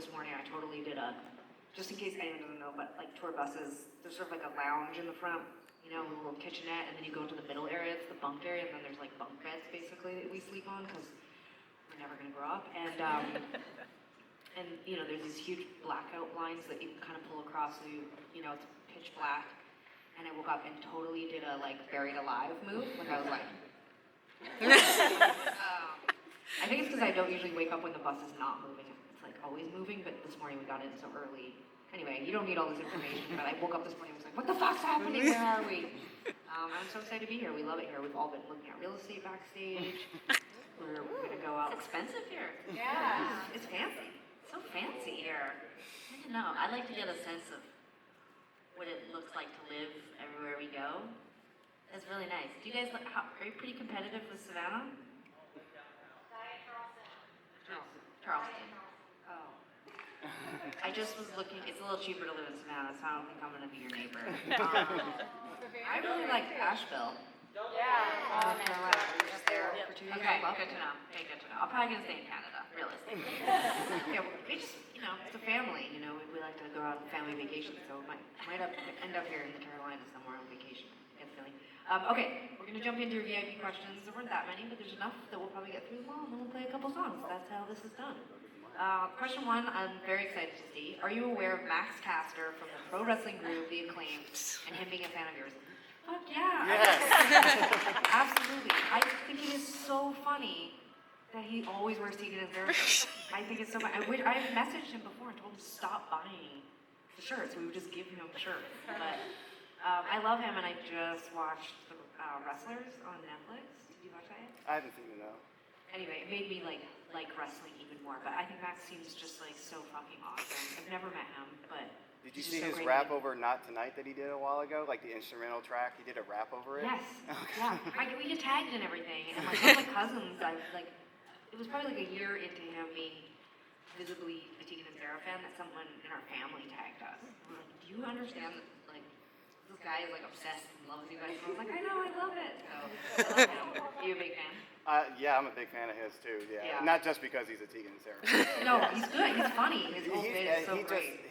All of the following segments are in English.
this morning I totally did just in case anyone doesn't know, but like tour buses, there's sort of like a lounge in the front, you know, with a little kitchenette, and then you go into the middle area, it's the bunk area, and then there's like bunk beds basically that we sleep on because we're never gonna grow up. And you know, there's these huge blackout blinds that you can kind of pull across, so you know, it's pitch black. And I woke up and totally did a like buried alive move. Like I was like, I think it's because I don't usually wake up when the bus is not moving. It's like always moving, but this morning we got in so early. Anyway, you don't need all this information, but I woke up this morning and was like, what the fuck's happening? Where are we? I'm so excited to be here. We love it here. We've all been looking at real estate backstage. We're gonna go out. It's expensive here. Yeah. It's fancy. So fancy here. I don't know. I like to get a sense of what it looks like to live everywhere we go. It's really nice. Do you guys, are you pretty competitive with Savannah? Charleston. Oh. I just was looking, it's a little cheaper to live in Savannah, so I don't think I'm going to be your neighbor. I really like Asheville. North Carolina. We were just there for 2 years. Okay, good to know. Okay, good to know. I'm probably going to stay in Canada, realistically. Yeah, we just, you know, it's a family, you know, we like to go out on family vacation, so we might end up here in the Carolinas somewhere on vacation, I get the feeling. Okay, we're going to jump into your VIP questions. There weren't that many, but there's enough that we'll probably get through them all, and then we'll play a couple songs. That's how this is done. Question one, I'm very excited to see. Are you aware of Max Caster from the pro wrestling group, The Acclaimed, and him being a fan of yours? Fuck yeah. Yes. Absolutely. I think it is so funny that he always wears Tegan and Sara shirts. I think it's so funny. I've messaged him before and told him to stop buying the shirts. We would just give him shirts. But I love him, and I just watched the Wrestlers on Netflix. Did you watch that yet? I haven't seen it, no. Anyway, it made me like wrestling even more. But I think Max seems just like so fucking awesome. I've never met him, but did you see his rap over Not Tonight that he did a while ago? Like the instrumental track, he did a rap over it? Yes. Yeah. We get tagged and everything. And like one of my cousins, it was probably like a year into him being visibly a Tegan and Sara fan that someone in our family tagged us. I'm like, do you understand that like this guy is like obsessed and loves you guys? And I was like, I know, I love it. So I love him. Are you a big fan? Yeah, I'm a big fan of his too. Yeah. Not just because he's a Tegan and Sara. No, he's good. He's funny. His whole bit is so great.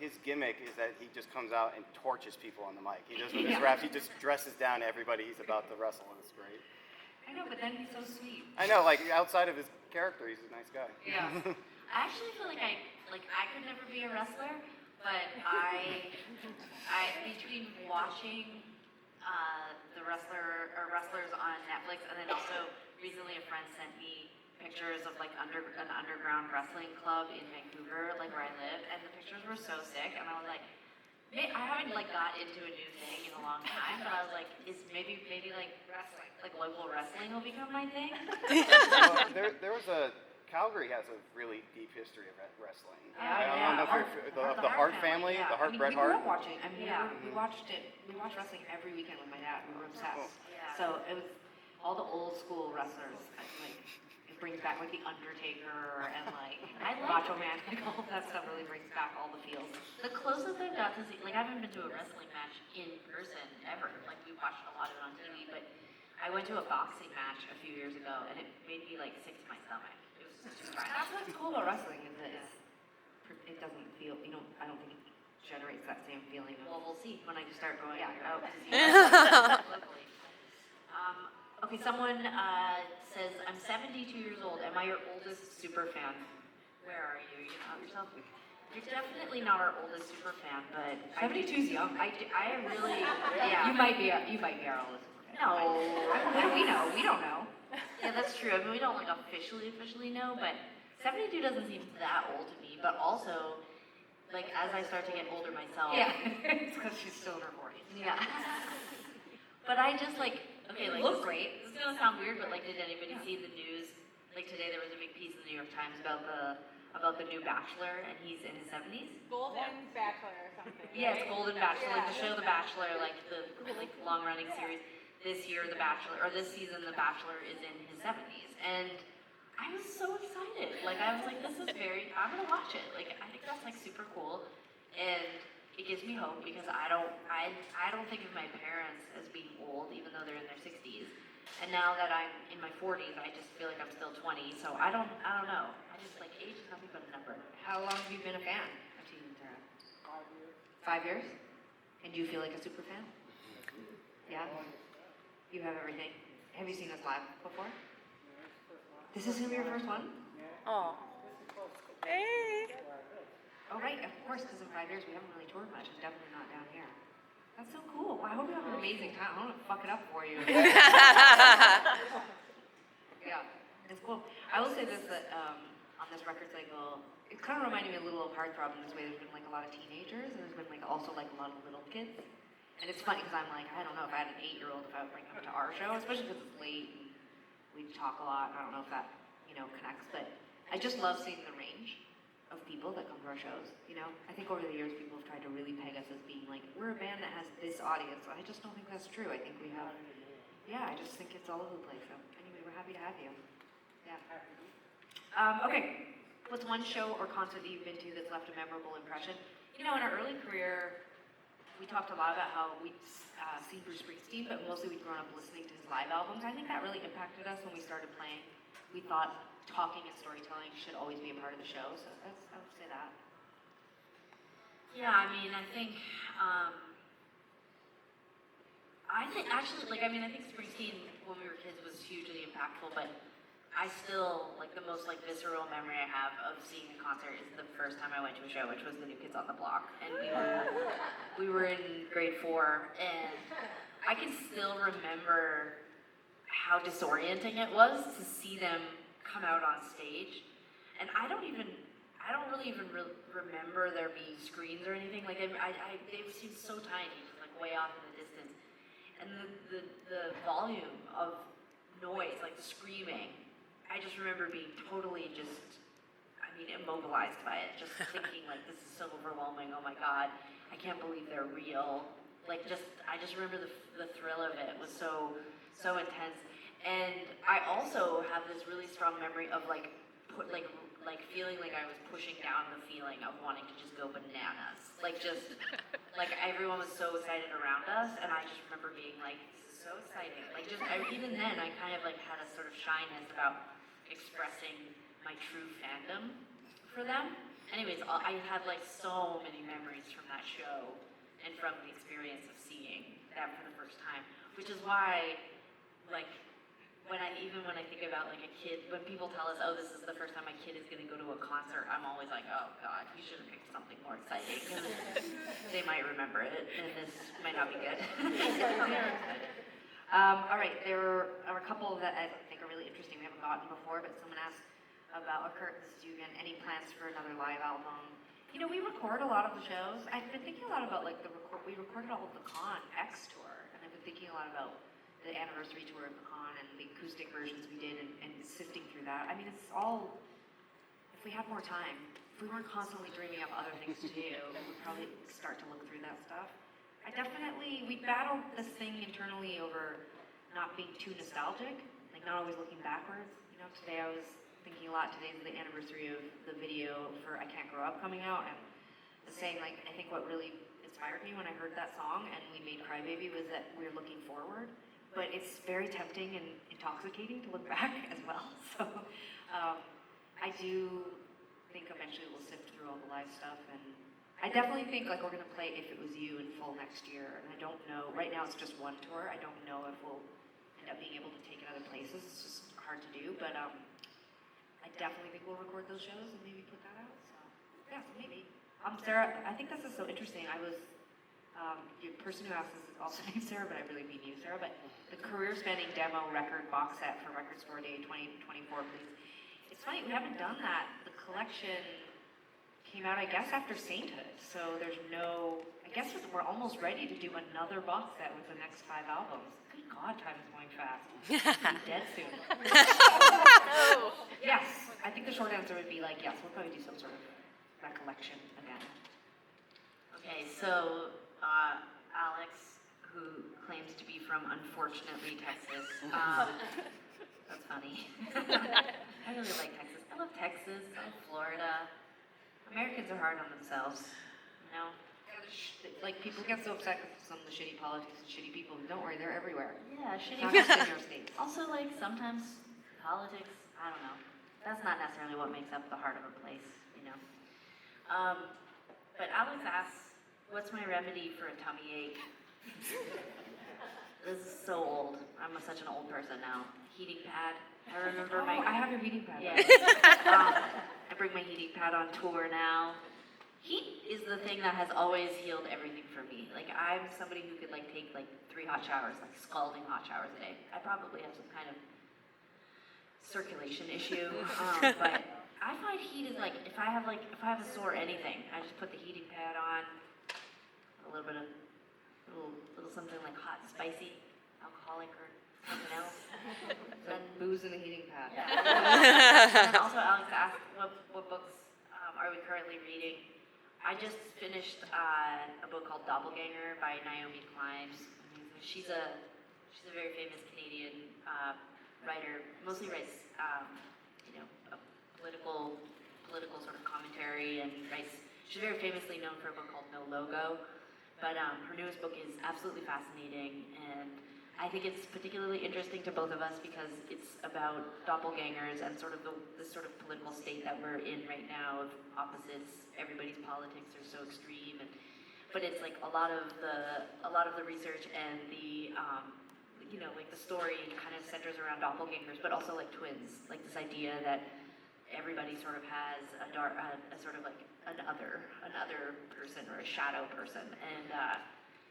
His gimmick is that he just comes out and torches people on the mic. He does with his raps. He just dresses down everybody he's about to wrestle, and it's great. I know, but then he's so sweet. I know, like outside of his character, he's a nice guy. Yeah. I actually feel like I could never be a wrestler, but I between watching the wrestlers on Netflix, and then also recently a friend sent me pictures of like an underground wrestling club in Vancouver, like where I live, and the pictures were so sick, and I was like, I haven't like got into a new thing in a long time, but I was like, is maybe like wrestling, like local wrestling will become my thing. Well, there was Calgary has a really deep history of wrestling. I don't know if the Hart family, the Hart Bret Hart. We grew up watching. We watched it. We watched wrestling every weekend with my dad. We were obsessed. Cool. Yeah. So it was all the old school wrestlers. Like it brings back like the Undertaker and like Macho Man. Like all that stuff really brings back all the feels. The closest I've got to see, like I haven't been to a wrestling match in person ever. Like we watched a lot of it on TV, but I went to a boxing match a few years ago, and it made me like sick to my stomach. It was just fine. That's what's cool about wrestling is that it doesn't feel. I don't think it generates that same feeling. Well, we'll see when I start going out to see locally. Okay, someone says, I'm 72 years old. Am I your oldest super fan? Where are you? You know yourself? You're definitely not our oldest super fan, but 72 is young. I really, yeah. You might be our oldest super fan. No. What do we know? We don't know. Yeah, that's true. I mean, we don't like officially know, but 72 doesn't seem that old to me. But also, like as I start to get older myself. Yeah, it's because she's still in her 40s. Yeah. But I just like. Okay, like look great. This is gonna sound weird, but like, did anybody see the news? Like today, there was a big piece in the New York Times about the new Bachelor, and he's in his 70s. Golden Bachelor or something. Yeah, it's Golden Bachelor, like the show The Bachelor, like the long-running series. This year, this season, The Bachelor is in his 70s, and I was so excited. Like I was like, this is I'm gonna watch it. Like I think that's like super cool, and it gives me hope because I don't think of my parents as being old, even though they're in their 60s. And now that I'm in my 40s, I just feel like I'm still 20. So I don't know. I just like age is nothing but a number. How long have you been a fan of Tegan and Sara? 5 years. 5 years? And do you feel like a super fan? Yeah? You have everything. Have you seen us live before? This is gonna be your first one? Oh. Hey. Oh, right, of course, because in 5 years we haven't really toured much. It's definitely not down here. That's so cool. Well, I hope you have an amazing time. I don't want to fuck it up for you. Yeah, it's cool. I will say this, that on this record cycle, it kind of reminded me a little of Heartthrob in this way. There's been like a lot of teenagers, and there's been like also like a lot of little kids. And it's funny because I'm like, I don't know if I had an 8-year-old if I would bring him to our show, especially because it's late and we talk a lot. I don't know if that, connects, but I just love seeing the range of people that come to our shows, I think over the years people have tried to really peg us as being like, we're a band that has this audience. I just don't think that's true. I think we have, I just think it's all over the place. So anyway, we're happy to have you. Yeah. Okay, what's one show or concert that you've been to that's left a memorable impression? In our early career, we talked a lot about how we'd seen Bruce Springsteen, but mostly we'd grown up listening to his live albums. I think that really impacted us when we started playing. We thought talking and storytelling should always be a part of the show, so I would say that. Yeah, I mean, I think actually, I think Springsteen, when we were kids, was hugely impactful, but I still, the most, visceral memory I have of seeing a concert is the first time I went to a show, which was the New Kids on the Block, and we were in grade 4, and I can still remember how disorienting it was to see them come out on stage, and I don't really even remember there being screens or anything. They seemed so tiny, just way off in the distance, and the volume of noise, the screaming, I just remember being totally immobilized by it, just thinking this is so overwhelming. Oh my God, I can't believe they're real. I just remember the thrill of it was so intense. And I also have this really strong memory of feeling like I was pushing down the feeling of wanting to just go bananas. Everyone was so excited around us, and I just remember being this is so exciting. Even then, I kind of had a sort of shyness about expressing my true fandom for them. Anyways, I had so many memories from that show and from the experience of seeing that for the first time, which is why when I think about a kid, when people tell us, oh, this is the first time my kid is going to go to a concert, I'm always like, oh God, you should have picked something more exciting. They might remember it, and this might not be good. All right, there are a couple that I think are really interesting we haven't gotten before, but someone asked about, Kurt, this is you again, any plans for another live album? We record a lot of the shows. I've been thinking a lot about we recorded all of the Con X tour, and I've been thinking a lot about the anniversary tour of the Con and the acoustic versions we did and sifting through that. I mean, it's all, if we had more time, if we weren't constantly dreaming up other things to do, we'd probably start to look through that stuff. We battled this thing internally over not being too nostalgic, not always looking backwards. Today I was thinking a lot, today's the anniversary of the video for I Can't Grow Up coming out, and was saying, I think what really inspired me when I heard that song and we made Crybaby was that we're looking forward. But it's very tempting and intoxicating to look back as well. So I do think eventually we'll sift through all the live stuff, and I definitely think we're gonna play If It Was You in full next year. And I don't know. Right now it's just one tour. I don't know if we'll end up being able to take it other places. It's just hard to do. But I definitely think we'll record those shows and maybe put that out. So yeah, maybe. Sara, I think this is so interesting. I was. The person who asked this is also named Sara, but I really mean you, Sara. But the career-spanning demo record box set for Record Store Day 2024, please. It's funny, we haven't done that. The collection came out, I guess, after Sainthood. So there's no, I guess we're almost ready to do another box set with the next 5 albums. Good God, time is going fast. We'll be dead soon. No. Yes, I think the short answer would be yes, we'll probably do some sort of recollection again. Okay, so Alex, who claims to be from, unfortunately, Texas. That's funny. I really like Texas. I love Texas. I love Florida. Americans are hard on themselves, Yeah, like people get so upset with some of the shitty politics and shitty people. Don't worry, they're everywhere. Yeah, shitty. Not just in your state. Also, like, sometimes politics, I don't know. That's not necessarily what makes up the heart of a place, you know? But Alex asks, what's my remedy for a tummy ache? This is so old. I'm such an old person now. Heating pad. I remember my... I have your heating pad. Yeah. I bring my heating pad on tour now. Heat is the thing that has always healed everything for me. Like, I'm somebody who could, like, take, like, 3 hot showers, like, scalding hot showers a day. I probably have some kind of circulation issue, but I find heat is, like, if I have a sore anything, I just put the heating pad on, a little bit of, little something like hot and spicy, alcoholic or something else. Then booze in a heating pad. Yeah. And also, Alex asked, what books are we currently reading? I just finished a book called Doppelganger by Naomi Klein. She's a very famous Canadian writer. Mostly writes a political sort of commentary, and writes. She's very famously known for a book called No Logo. But her newest book is absolutely fascinating, and I think it's particularly interesting to both of us because it's about doppelgangers and sort of this sort of political state that we're in right now of opposites. Everybody's politics are so extreme, but it's like a lot of the research and the like the story kind of centers around doppelgangers, but also like twins, like this idea that everybody sort of has a sort of like another person or a shadow person, and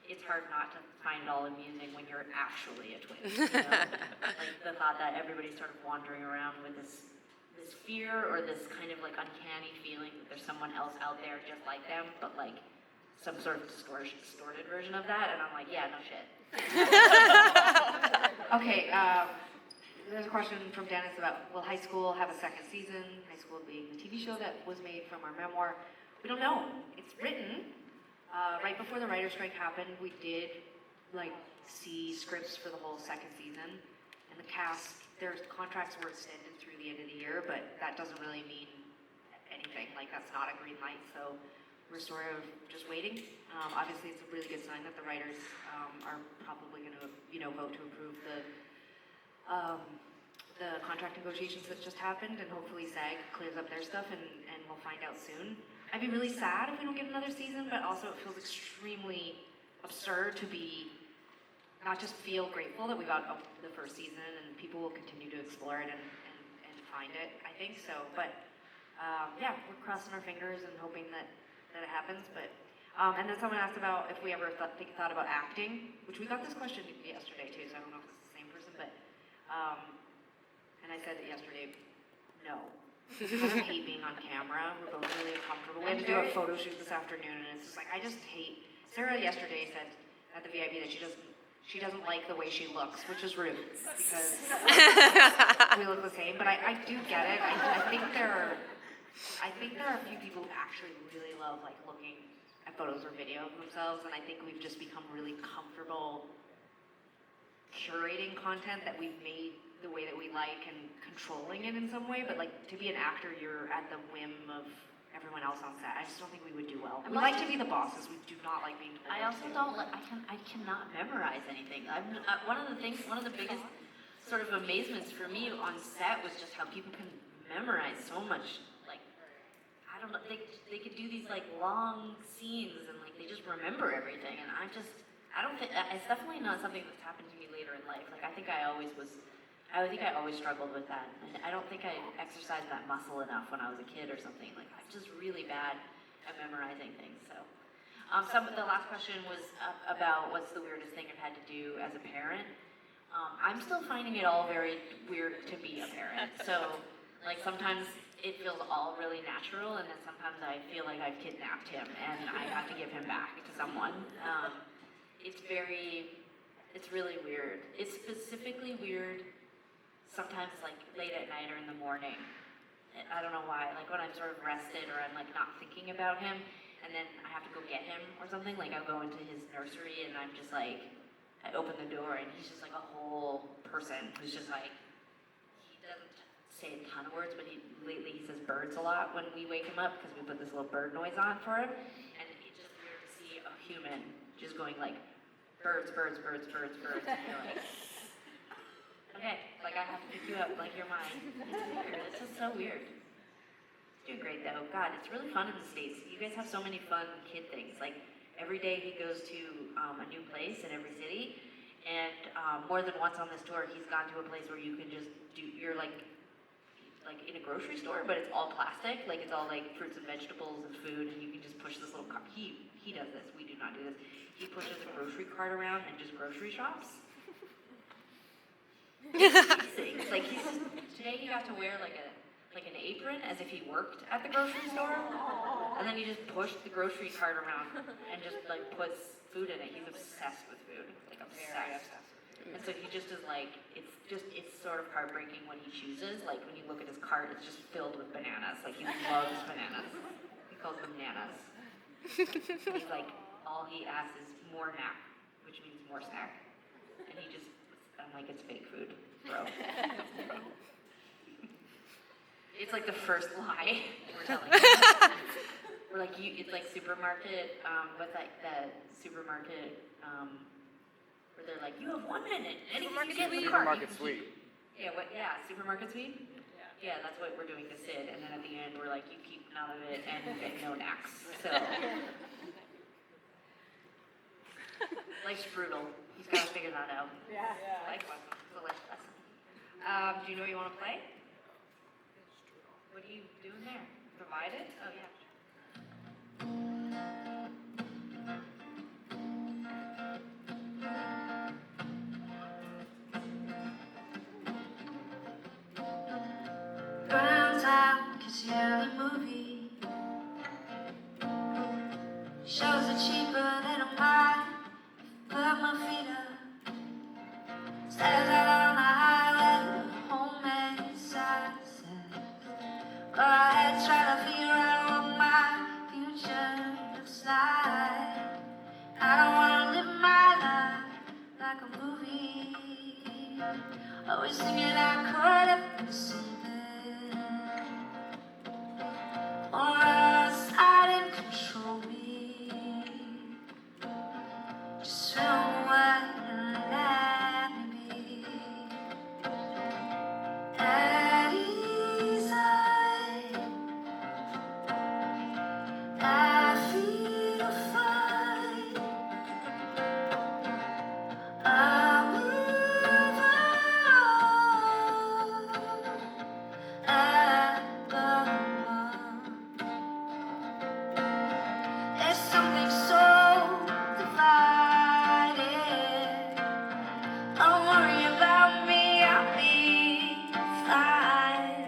it's hard not to find it all amusing when you're actually a twin. You know? Like the thought that everybody's sort of wandering around with this fear or this kind of like uncanny feeling that there's someone else out there just like them, but like some sort of distorted version of that, and I'm like, yeah, no shit. Okay, there's a question from Dennis about, will high school have a second season? High school being the TV show that was made from our memoir. We don't know. It's written. Right before the writer's strike happened, we did see scripts for the whole second season. And the cast, their contracts were extended through the end of the year, but that doesn't really mean anything. Like, that's not a green light. So we're sort of just waiting. Obviously, it's a really good sign that the writers are probably going to, vote to approve the contract negotiations that just happened, and hopefully SAG clears up their stuff, and we'll find out soon. I'd be really sad if we don't get another season, but also it feels extremely absurd to not just feel grateful that we got the first season, and people will continue to explore it and find it, I think so. But yeah, we're crossing our fingers and hoping that it happens. But and then someone asked about if we ever thought about acting, which we got this question yesterday too, so I don't know if it's the same person, but and I said it yesterday, no. I kind of hate being on camera. We're both really uncomfortable. We had to do a photo shoot this afternoon, and it's just like, I just hate. Sarah yesterday said at the VIP that she doesn't like the way she looks, which is rude because we look the same. But I do get it. I think there are a few people who actually really love looking at photos or video of themselves, and I think we've just become really comfortable curating content that we've made the way that we like and controlling it in some way, but to be an actor, you're at the whim of everyone else on set. I just don't think we would do well. We like to be the bosses. We do not like being told. I also don't like. I cannot memorize anything. One of the biggest sort of amazements for me on set was just how people can memorize so much. Like, I don't know. They could do these long scenes and they just remember everything. And I don't think it's definitely not something that's happened to me later in life. I think I always struggled with that. And I don't think I exercised that muscle enough when I was a kid or something. I'm just really bad at memorizing things. So, the last question was about what's the weirdest thing I've had to do as a parent. I'm still finding it all very weird to be a parent. So, sometimes it feels all really natural, and then sometimes I feel like I've kidnapped him and I have to give him back to someone. It's really weird. It's specifically weird sometimes late at night or in the morning. I don't know why. When I'm sort of rested or I'm not thinking about him, and then I have to go get him or something. I'll go into his nursery and I'm just I open the door and he's just a whole person who's just he doesn't say a ton of words, but lately he says birds a lot when we wake him up because we put this little bird noise on for him, and it's just weird to see a human just going like, birds, birds, birds, birds, birds. And you're like, okay, like I have to pick you up, like you're mine. It's weird. It's just so weird. It's doing great though. God, it's really fun in the States. You guys have so many fun kid things. Like every day he goes to a new place in every city, and more than once on this tour, he's gone to a place where you can just do. You're like in a grocery store, but it's all plastic. Like it's all like fruits and vegetables and food, and you can just push this little cart. He does this. We do not do this. He pushes a grocery cart around and just grocery shops. Like today he got to wear like an apron as if he worked at the grocery store, and then he just pushed the grocery cart around and just like puts food in it. He's obsessed with food, like obsessed. And so he just is like, it's sort of heartbreaking when he chooses. Like when you look at his cart, it's just filled with bananas. Like he loves bananas. He calls them nanas. He's like, all he asks is more nap, which means more snack. And I'm like, it's fake food, bro. It's like the first lie we're telling him. We're like, it's like supermarket, what's like the supermarket, where they're like, you have 1 minute. Anything you get in the cart. Supermarket suite. Yeah, supermarket suite? Yeah, that's what we're doing to Sid, and then at the end we're like, you keep none of it and no knacks. So life's brutal. He's got to figure that out. Yeah. Life lesson. It's a life lesson. Do you know what you want to play? What are you doing there? Provide it? Oh yeah. Burns out 'cause the early movie shows a cheaper little mind. Put my feet up, stares out on the highway with a homemade sign says, go ahead, try to figure out what my future looks like. I don't wanna live my life like a movie, always thinking I could have been seen. Or else I didn't control me. Just film away and let me be. At ease, I feel fine. I move on. I go on. There's something so divided. Don't worry about me, I'll be fine.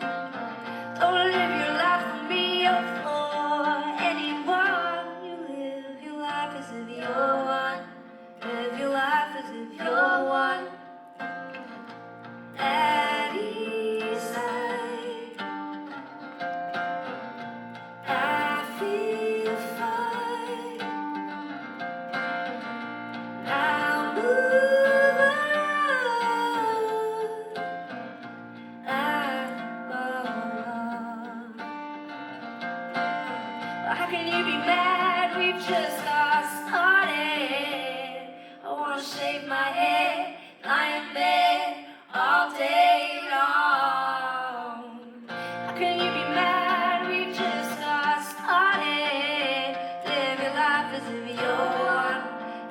Don't live your life for me or for anyone. You live your life as if you're one. Live your life as if you're one. At ease, I feel fine. I'll move on. I go on. How can you be mad? We've just got started. I wanna shave my head, lie in bed all day long. How can you be mad? We've just got started. Live your life as if you're one.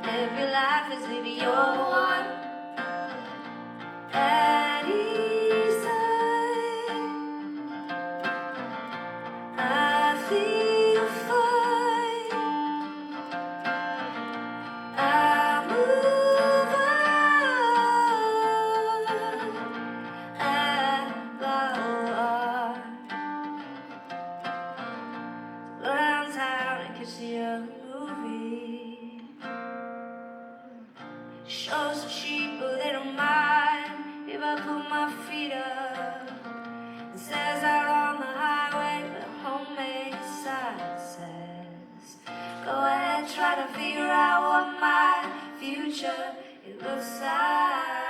Live your life as if you're one. At ease, I feel fine. I move on. I go on. Learn how to kiss the early movie. Shows a cheap little mind if I put my feet up. It says out on the highway with a homemade sign says, go ahead, try to figure out what my future it looks like.